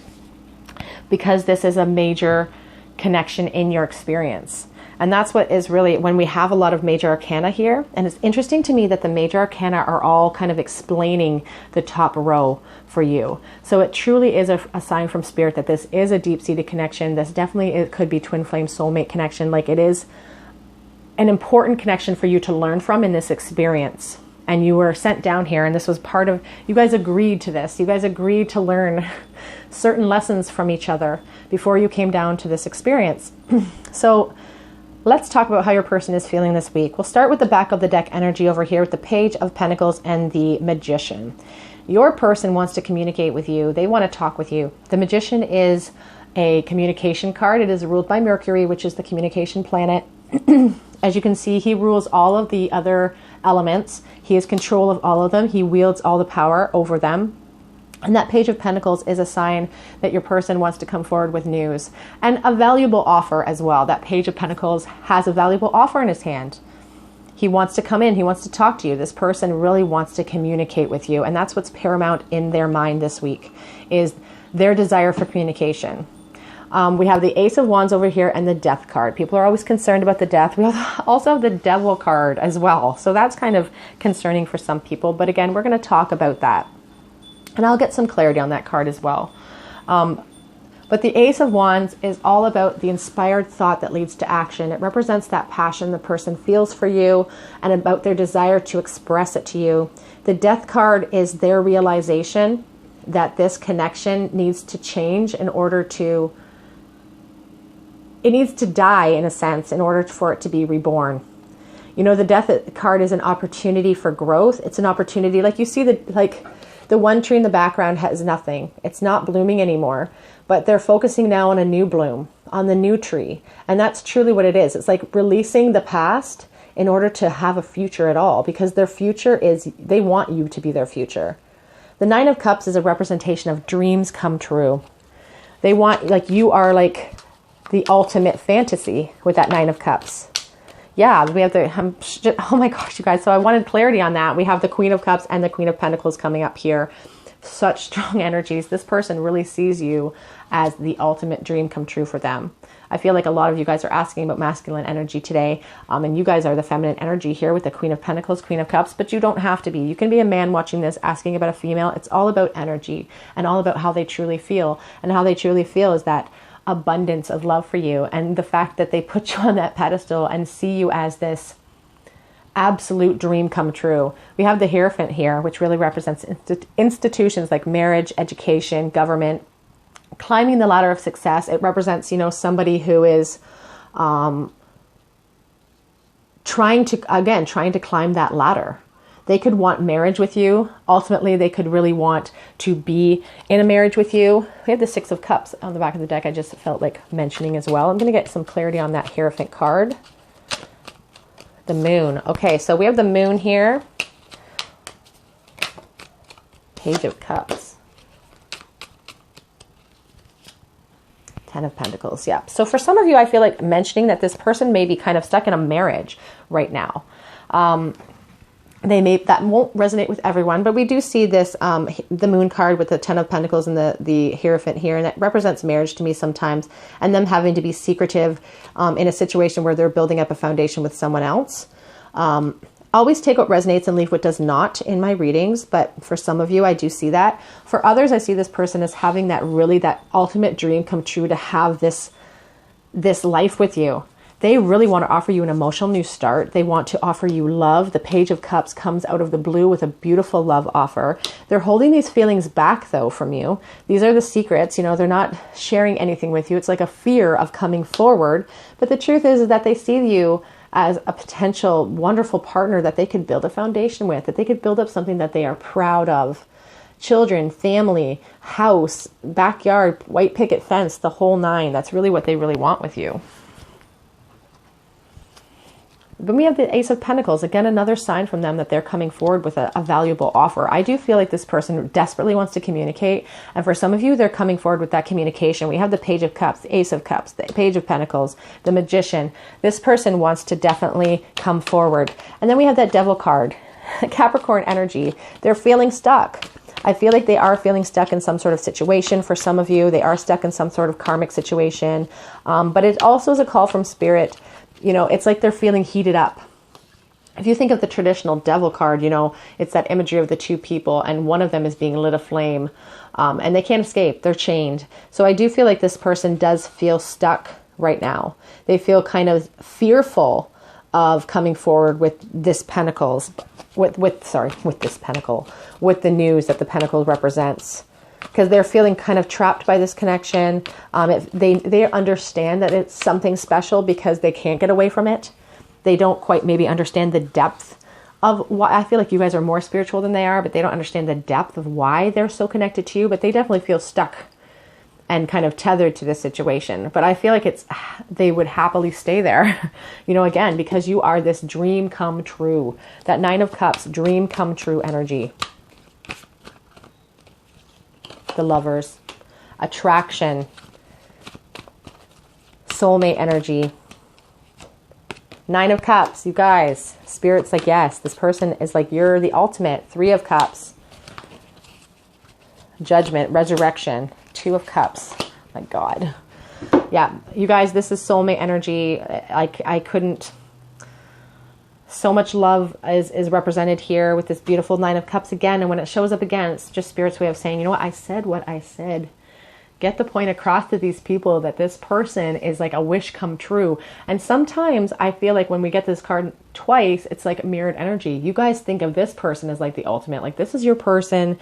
because this is a major connection in your experience. And that's what is really, when we have a lot of major arcana here, and it's interesting to me that the major arcana are all kind of explaining the top row for you. So it truly is a sign from Spirit that this is a deep-seated connection. This definitely, it could be twin flame soulmate connection. Like, it is an important connection for you to learn from in this experience. And you were sent down here, and this was part of, you guys agreed to this. You guys agreed to learn certain lessons from each other before you came down to this experience. So let's talk about how your person is feeling this week. We'll start with the back of the deck energy over here with the Page of Pentacles and the Magician. Your person wants to communicate with you. They want to talk with you. The Magician is a communication card. It is ruled by Mercury, which is the communication planet. As you can see, he rules all of the other elements. He has control of all of them. He wields all the power over them. And that Page of Pentacles is a sign that your person wants to come forward with news and a valuable offer as well. That Page of Pentacles has a valuable offer in his hand. He wants to come in. He wants to talk to you. This person really wants to communicate with you. And that's what's paramount in their mind this week, is their desire for communication. We have the Ace of Wands over here and the Death card. People are always concerned about the death. We also have the Devil card as well. So that's kind of concerning for some people. But again, we're going to talk about that. And I'll get some clarity on that card as well. But the Ace of Wands is all about the inspired thought that leads to action. It represents that passion the person feels for you and about their desire to express it to you. The Death card is their realization that this connection needs to change in order to, it needs to die in a sense in order for it to be reborn. You know, the Death card is an opportunity for growth. It's an opportunity, like you see the one tree in the background has nothing. It's not blooming anymore, but they're focusing now on a new bloom, on the new tree. And that's truly what it is. It's like releasing the past in order to have a future at all, because their future is, they want you to be their future. The Nine of Cups is a representation of dreams come true. They want, like, you are like the ultimate fantasy with that Nine of Cups. Yeah, we have the, oh my gosh, you guys. So I wanted clarity on that. We have the Queen of Cups and the Queen of Pentacles coming up here. Such strong energies. This person really sees you as the ultimate dream come true for them. I feel like a lot of you guys are asking about masculine energy today. And you guys are the feminine energy here with the Queen of Pentacles, Queen of Cups, but you don't have to be. You can be a man watching this asking about a female. It's all about energy and all about how they truly feel. And how they truly feel is that abundance of love for you, and the fact that they put you on that pedestal and see you as this absolute dream come true. We have the Hierophant here, which really represents institutions like marriage, education, government, climbing the ladder of success. It represents, you know, somebody who is trying to climb that ladder. They could want marriage with you. Ultimately, they could really want to be in a marriage with you. We have the Six of Cups on the back of the deck. I just felt like mentioning as well. I'm going to get some clarity on that Hierophant card. The Moon. Okay, so we have the Moon here. Page of Cups. Ten of Pentacles. Yeah. So for some of you, I feel like mentioning that this person may be kind of stuck in a marriage right now. That won't resonate with everyone, but we do see this, the Moon card with the Ten of Pentacles and the Hierophant here, and that represents marriage to me sometimes, and them having to be secretive in a situation where they're building up a foundation with someone else. Always take what resonates and leave what does not in my readings, but for some of you, I do see that. For others, I see this person as having that ultimate dream come true, to have this life with you. They really want to offer you an emotional new start. They want to offer you love. The Page of Cups comes out of the blue with a beautiful love offer. They're holding these feelings back, though, from you. These are the secrets. You know, they're not sharing anything with you. It's like a fear of coming forward. But the truth is that they see you as a potential wonderful partner that they could build a foundation with, that they could build up something that they are proud of. Children, family, house, backyard, white picket fence, the whole nine. That's really what they really want with you. Then we have the Ace of Pentacles. Again, another sign from them that they're coming forward with a valuable offer. I do feel like this person desperately wants to communicate. And for some of you, they're coming forward with that communication. We have the Page of Cups, the Ace of Cups, the Page of Pentacles, the Magician. This person wants to definitely come forward. And then we have that Devil card, Capricorn energy. They're feeling stuck. I feel like they are feeling stuck in some sort of situation. For some of you, they are stuck in some sort of karmic situation. But it also is a call from Spirit. You know, it's like they're feeling heated up. If you think of the traditional Devil card, you know, it's that imagery of the two people and one of them is being lit aflame and they can't escape. They're chained. So I do feel like this person does feel stuck right now. They feel kind of fearful of coming forward with this Pentacles, with this Pentacle, with the news that the Pentacle represents. Because they're feeling kind of trapped by this connection. They understand that it's something special because they can't get away from it. They don't quite maybe understand the depth of why. I feel like you guys are more spiritual than they are, but they don't understand the depth of why they're so connected to you. But they definitely feel stuck and kind of tethered to this situation. But I feel like they would happily stay there, you know, again, because you are this dream come true. That Nine of Cups, dream come true energy. The Lovers, attraction, soulmate energy. Nine of Cups, you guys. Spirit's like, yes, this person is like, you're the ultimate. Three of Cups. Judgment, resurrection. Two of Cups. My God. Yeah, you guys, this is soulmate energy. I couldn't... So much love is represented here with this beautiful Nine of Cups again. And when it shows up again, it's just Spirit's way of saying, you know what? I said what I said. Get the point across to these people that this person is like a wish come true. And sometimes I feel like when we get this card twice, it's like mirrored energy. You guys think of this person as like the ultimate. Like, this is your person.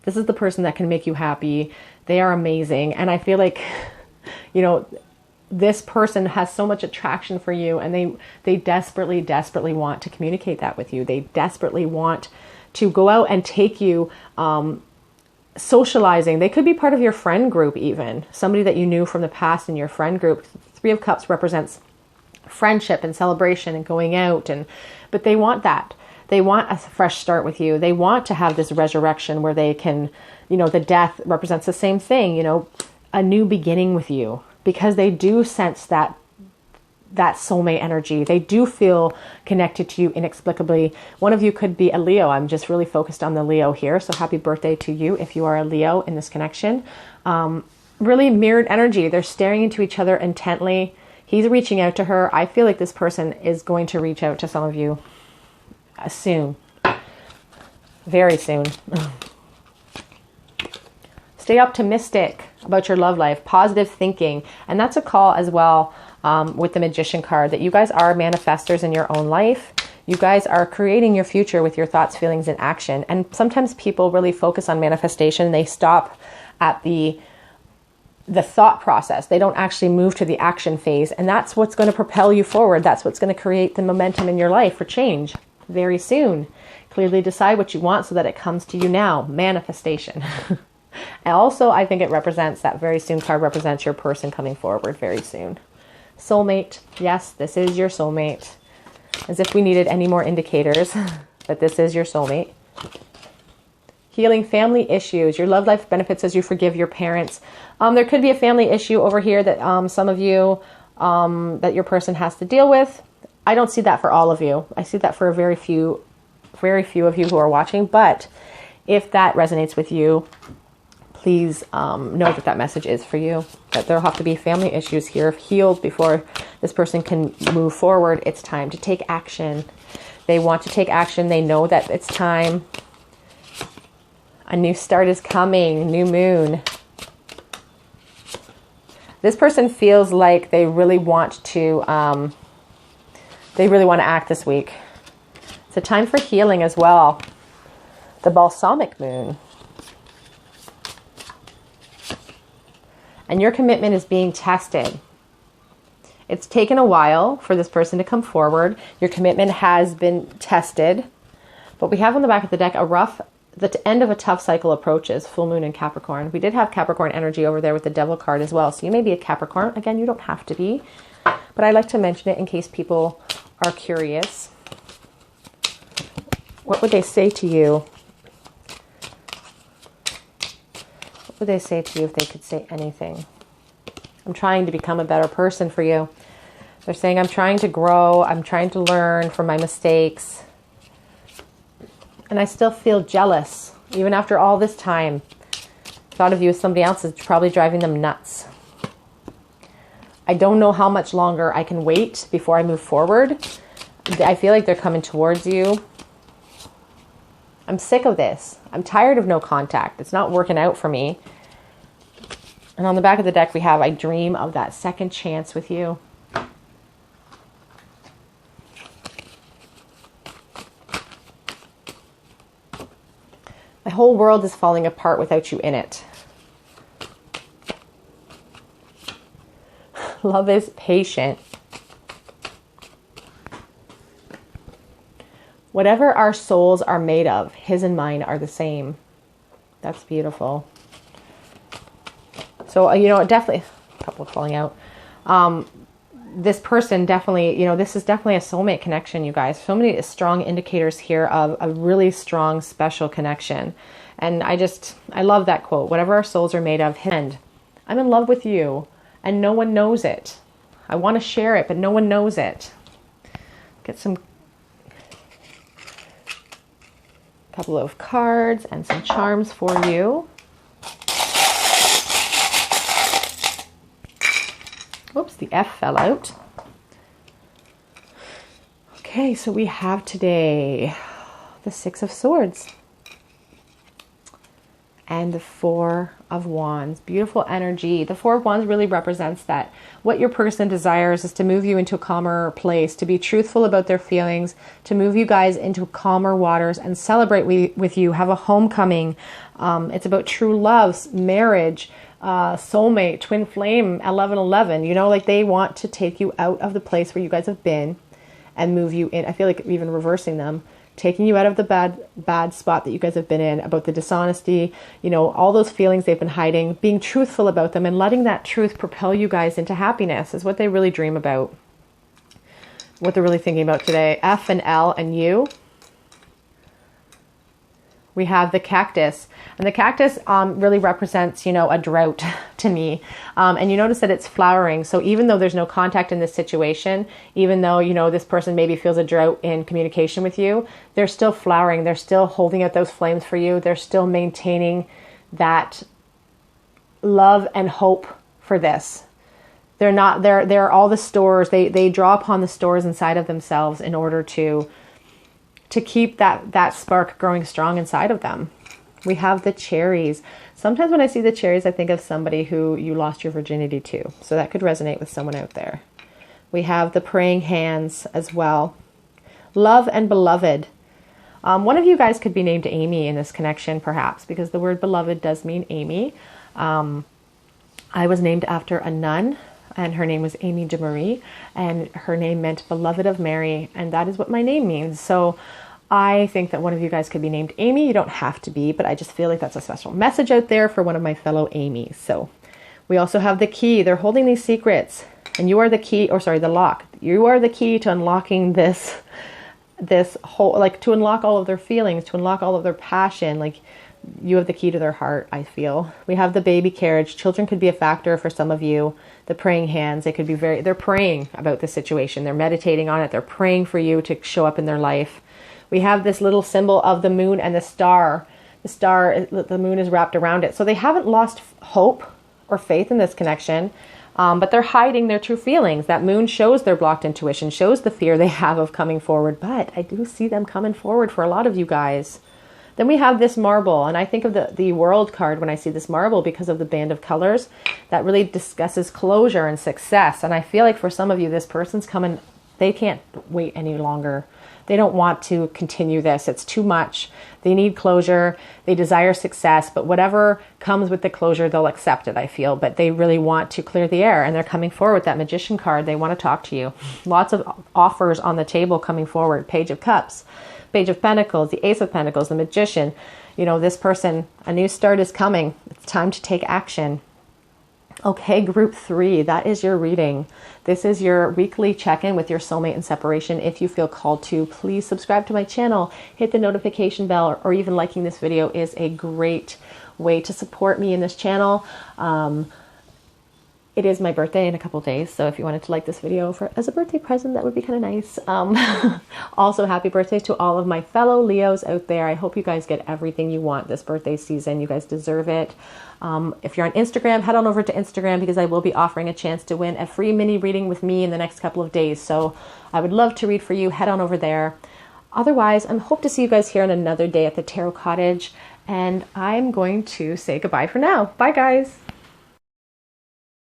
This is the person that can make you happy. They are amazing. And I feel like, you know, this person has so much attraction for you, and they desperately, desperately want to communicate that with you. They desperately want to go out and take you socializing. They could be part of your friend group even. Somebody that you knew from the past in your friend group. Three of Cups represents friendship and celebration and going out. But they want that. They want a fresh start with you. They want to have this resurrection where they can, you know, the death represents the same thing, you know, a new beginning with you. Because they do sense that soulmate energy. They do feel connected to you inexplicably. One of you could be a Leo. I'm just really focused on the Leo here. So happy birthday to you if you are a Leo in this connection. Really mirrored energy. They're staring into each other intently. He's reaching out to her. I feel like this person is going to reach out to some of you soon. Very soon. Stay optimistic about your love life, positive thinking. And that's a call as well with the Magician card, that you guys are manifestors in your own life. You guys are creating your future with your thoughts, feelings, and action. And sometimes people really focus on manifestation. They stop at the thought process. They don't actually move to the action phase. And that's what's going to propel you forward. That's what's going to create the momentum in your life for change very soon. Clearly decide what you want so that it comes to you now. Manifestation. And also, I think it represents, that very soon card represents your person coming forward very soon. Soulmate. Yes, this is your soulmate. As if we needed any more indicators that this is your soulmate. Healing family issues. Your love life benefits as you forgive your parents. There could be a family issue over here that some of you, that your person has to deal with. I don't see that for all of you. I see that for very few of you who are watching. But if that resonates with you, please know that that message is for you. That there'll have to be family issues here healed before this person can move forward. It's time to take action. They want to take action. They know that it's time. A new start is coming. New moon. This person feels like they really want to They really want to act this week. It's a time for healing as well. The balsamic moon. And your commitment is being tested. It's taken a while for this person to come forward. Your commitment has been tested. But we have on the back of the deck the end of a tough cycle approaches, full moon in Capricorn. We did have Capricorn energy over there with the Devil card as well. So you may be a Capricorn. Again, you don't have to be. But I like to mention it in case people are curious. What would they say to you? What would they say to you if they could say anything? I'm trying to become a better person for you. They're saying, I'm trying to grow. I'm trying to learn from my mistakes. And I still feel jealous, even after all this time. Thought of you as somebody else is probably driving them nuts. I don't know how much longer I can wait before I move forward. I feel like they're coming towards you. I'm sick of this. I'm tired of no contact. It's not working out for me. And on the back of the deck, we have, I dream of that second chance with you. My whole world is falling apart without you in it. Love is patient. Whatever our souls are made of, his and mine are the same. That's beautiful. So, definitely, a couple falling out. This person definitely, this is definitely a soulmate connection, you guys. So many strong indicators here of a really strong, special connection. And I love that quote. Whatever our souls are made of, and I'm in love with you, and no one knows it. I want to share it, but no one knows it. Get some couple of cards and some charms for you. Oops, the F fell out. Okay, so we have today the Six of Swords and the Four of Wands. Beautiful energy. The Four of Wands really represents that what your person desires is to move you into a calmer place, to be truthful about their feelings, to move you guys into calmer waters and celebrate with you, have a homecoming. It's about true love, marriage, soulmate, twin flame, 1111. Like they want to take you out of the place where you guys have been and move you in. I feel like even reversing them, taking you out of the bad spot that you guys have been in, about the dishonesty, all those feelings they've been hiding, being truthful about them and letting that truth propel you guys into happiness is what they really dream about. What they're really thinking about today. F and L and U. We have the cactus. And the cactus really represents, a drought to me. And you notice that it's flowering. So even though there's no contact in this situation, even though, this person maybe feels a drought in communication with you, they're still flowering. They're still holding out those flames for you. They're still maintaining that love and hope for this. They're all the stores. They draw upon the stores inside of themselves in order to keep that spark growing strong inside of them. We have the cherries. Sometimes when I see the cherries, I think of somebody who you lost your virginity to. So that could resonate with someone out there. We have the praying hands as well. Love and beloved. One of you guys could be named Amy in this connection, perhaps, because the word beloved does mean Amy. I was named after a nun, and her name was Amy de Marie, and her name meant beloved of Mary, and that is what my name means. So I think that one of you guys could be named Amy. You don't have to be, but I just feel like that's a special message out there for one of my fellow Amy's. So we also have the key. They're holding these secrets, and you are the key, the lock. You are the key to unlocking this whole, to unlock all of their feelings, to unlock all of their passion. You have the key to their heart, I feel. We have the baby carriage. Children could be a factor for some of you. The praying hands, they're praying about the situation. They're meditating on it. They're praying for you to show up in their life. We have this little symbol of the moon and the star. The moon is wrapped around it. So they haven't lost hope or faith in this connection, but they're hiding their true feelings. That moon shows their blocked intuition, shows the fear they have of coming forward. But I do see them coming forward for a lot of you guys. Then we have this marble, and I think of the World card when I see this marble because of the band of colors that really discusses closure and success. And I feel like for some of you, this person's coming They can't wait any longer. They don't want to continue this. It's too much. They need closure. They desire success, but whatever comes with the closure, they'll accept it, I feel. But they really want to clear the air, and they're coming forward with that Magician card. They want to talk to you. Lots of offers on the table coming forward. Page of Cups, Page of Pentacles, the Ace of Pentacles, the Magician. You know, this person, a new start is coming. It's time to take action. Okay, group 3, that is your reading. This is your weekly check-in with your soulmate in separation. If you feel called to, please subscribe to my channel, hit the notification bell, or even liking this video is a great way to support me in this channel. It is my birthday in a couple days, so if you wanted to like this video as a birthday present, that would be kind of nice. Also, happy birthday to all of my fellow Leos out there. I hope you guys get everything you want this birthday season. You guys deserve it. If you're on Instagram, head on over to Instagram because I will be offering a chance to win a free mini reading with me in the next couple of days. So I would love to read for you. Head on over there. Otherwise, I hope to see you guys here on another day at the Tarot Cottage, and I'm going to say goodbye for now. Bye, guys.